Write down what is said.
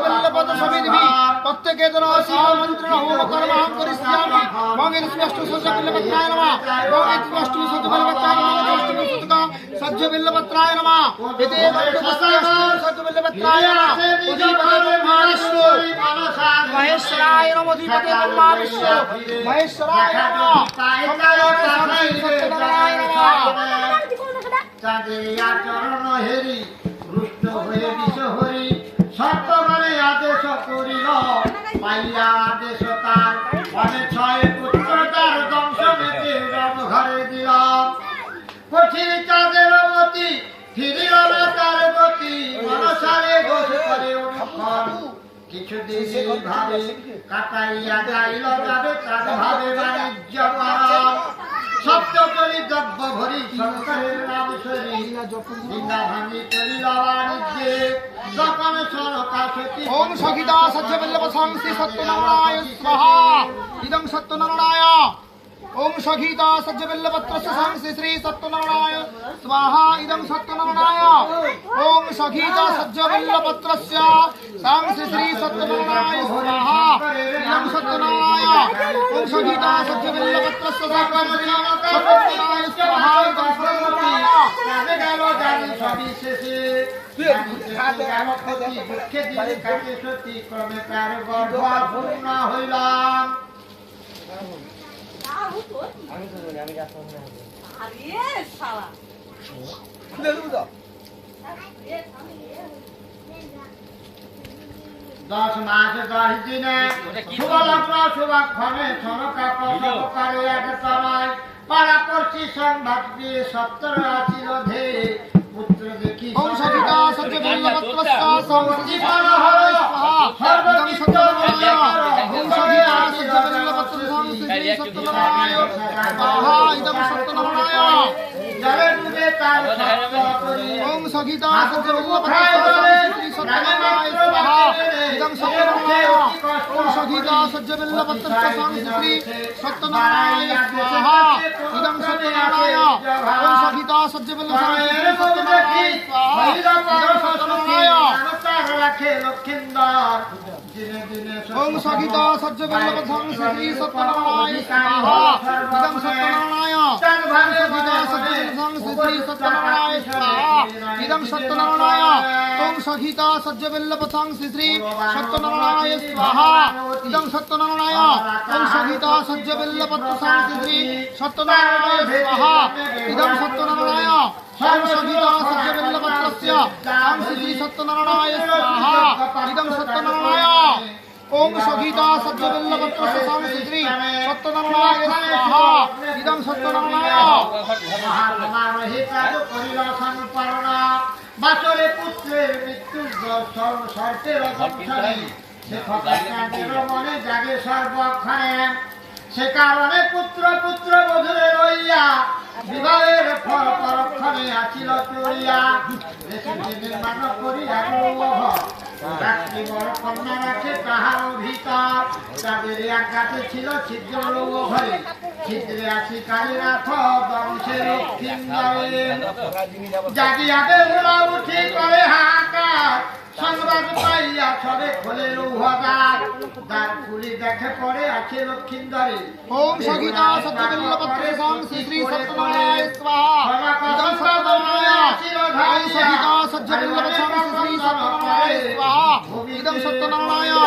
বিল্লপত্র সমিতিভি প্রত্যেকে যেন সামন্ত্রণ হোম কর্মাহং করিষ্যামি মঙ্গল বিষ্ণু সহ্য বিল্লপত্রায় নমঃ মঙ্গল বিষ্ণু সহ্য বিল্লপত্রায় নমঃ বিষ্ণু সহ্য বিল্লপত্রায় নমঃ এতে সহ্য বিল্লপত্রায় নমঃ অধিপতি মহাবিষ্ণু মহেশ্বরায় নমঃ অধিপতি মহাবিষ্ণু মহেশ্বরায় নমঃ সত্যনারায়ণ নমঃ চাঁদিয়া চরণ হেরি রুষ্ট হয়ে বিষ হরি সত্যবারে আদেশ করিল পাইয়া আদেশ তার মানে ছয় পুত্র তার দংশ মেতে রব ঘরে দিল কঠিন চাঁদের মতি ফিরিল না তার গতি মনসারে ঘোষ করে অনুক্ষণ কিছুদিন ভাবে কাটাইয়া যাইল যাবে তার ভাবে বাণিজ্য করা শব্দ করি দ্রব্য ভরি সংসারের নাম সরি নিন্দা ভাঙি করি বাণিজ্যে যখন সরকা সতী ওম সখিতা সহ্য বিল্লপত্রাং শ্রী সত্যনারায়ণ স্বাহা ইদং সত্যনারায়ণ ওম সখিতা সহ্য বিল্লপত্রস্য সংসি শ্রী সত্যনারায়ণ স্বাহা ইদং সত্যনারায়ণ ওম সখিতা সহ্য বিল্লপত্রস্য সংসি শ্রী সত্যনারায়ণ স্বাহা ইদং সত্যনারায়ণ ওম সখিতা সহ্য বিল্লপত্রস্য সংসি শ্রী সত্যনারায়ণ স্বাহা ইদং সত্যনারায়ণ গেল জানি সবিশেষে দুঃখে দিলে কাটে সতী ক্রমে তার গর্ভ পূর্ণ হইলাম দশ মাস 10 দিনে শুভ লগ্ন শুভক্ষণে সনকা প্রসবকারে এক তনয় পাড়াপড়শি সংবাদ দিয়ে 70 আসিল ধে পুত্র দেখি ওম সখিতা সহ্য বিল্লপত্রস্য সংসি স্বাহা ইদং সত্যনারায়ণ ওম সখিতা সহ্য বিল্লপত্রস্য সংসি শ্রী সত্যনারায়ণ স্বাহা ইদং সত্যনারায়ণ জলে ডুবে তার সত্য করি ওম সখিতা সহ্য বিল্লপত্রস্য সংসি শ্রী সত্যনারায়ণ স্বাহা ইদং সত্যনারায়ণ ওম সখিতা সহ্য বিল্লপত্রস্য সংসি শ্রী সত্যনারায়ণ স্বাহা ইদং সত্যনারায়ণ ওম সখিতা সহ্য বিল্লপত্রস্য সংসি শ্রী সত্যনারায়ণ স্বাহা ইদং সত্যনারায়ণ রাখে লক্ষিন্দর দিনে দিনে ওম সখিতা সহ্য বিল্লপত্রস্য শ্রী সত্যনারায়ণ স্বাহা ইদং সত্যনারায়ণ ওম সখিতা সহ্য বিল্লপত্রস্য শ্রী সত্যনারায়ণ স্বাহা ইদং সত্যনারায়ণ ওম সখিতা সহ্য বিল্লপত্রস্য শ্রী সত্যনারায়ণ স্বাহা ইদং সত্যনারায়ণ ওম সখিতা সহ্য বিল্লপত্রস্য শ্রী সত্যনারায়ণ স্বাহা ইদং সত্যনারায়ণ ওম সখিতা সহ্য বিল্লপত্রস্য শ্রী সত্যনারায়ণ স্বাহা ইদং সত্যনারায়ণ ওম সখিতা সহ্য বিল্লপত্রস্য শ্রী সত্যনারায়ণ স্বাহা ইদং সত্যনারায়ণ বাচরে পুত্রের মৃত্যু শর্তের মনে জাগে সর্বক্ষণে সে কারণে পুত্র পুত্র বধূরে রইয়া বিবাহের ফল পরক্ষণে আসিল চড়িয়া নির্মাণ করিয়া রাত্রি বড় কন্যা রাখে তাহার ভিতর তাদের এক গাছে ছিল ছিদ্র লৌহ ঘরে ছিদ্রে আসি কালীনাথ বংশে লক্ষ্মীন্দরে জাগিয়া বেহুলা উঠি করে হাহাকার সংবাদ পাইয়া সবে খোলে লৌহ দ্বার দ্বার খুলি দেখে পড়ে আছে লক্ষ্মীন্দরে ওম সখিতা সহ্য বিল্লপত্রস্য শ্রী সত্যনারায়ণ স্বাহা ইদং সত্যনারায়ণ ওম সখিতা সহ্য বিল্লপত্রস্য শ্রী সত্যনারায়ণ স্বাহা ইদং সত্যনারায়ণ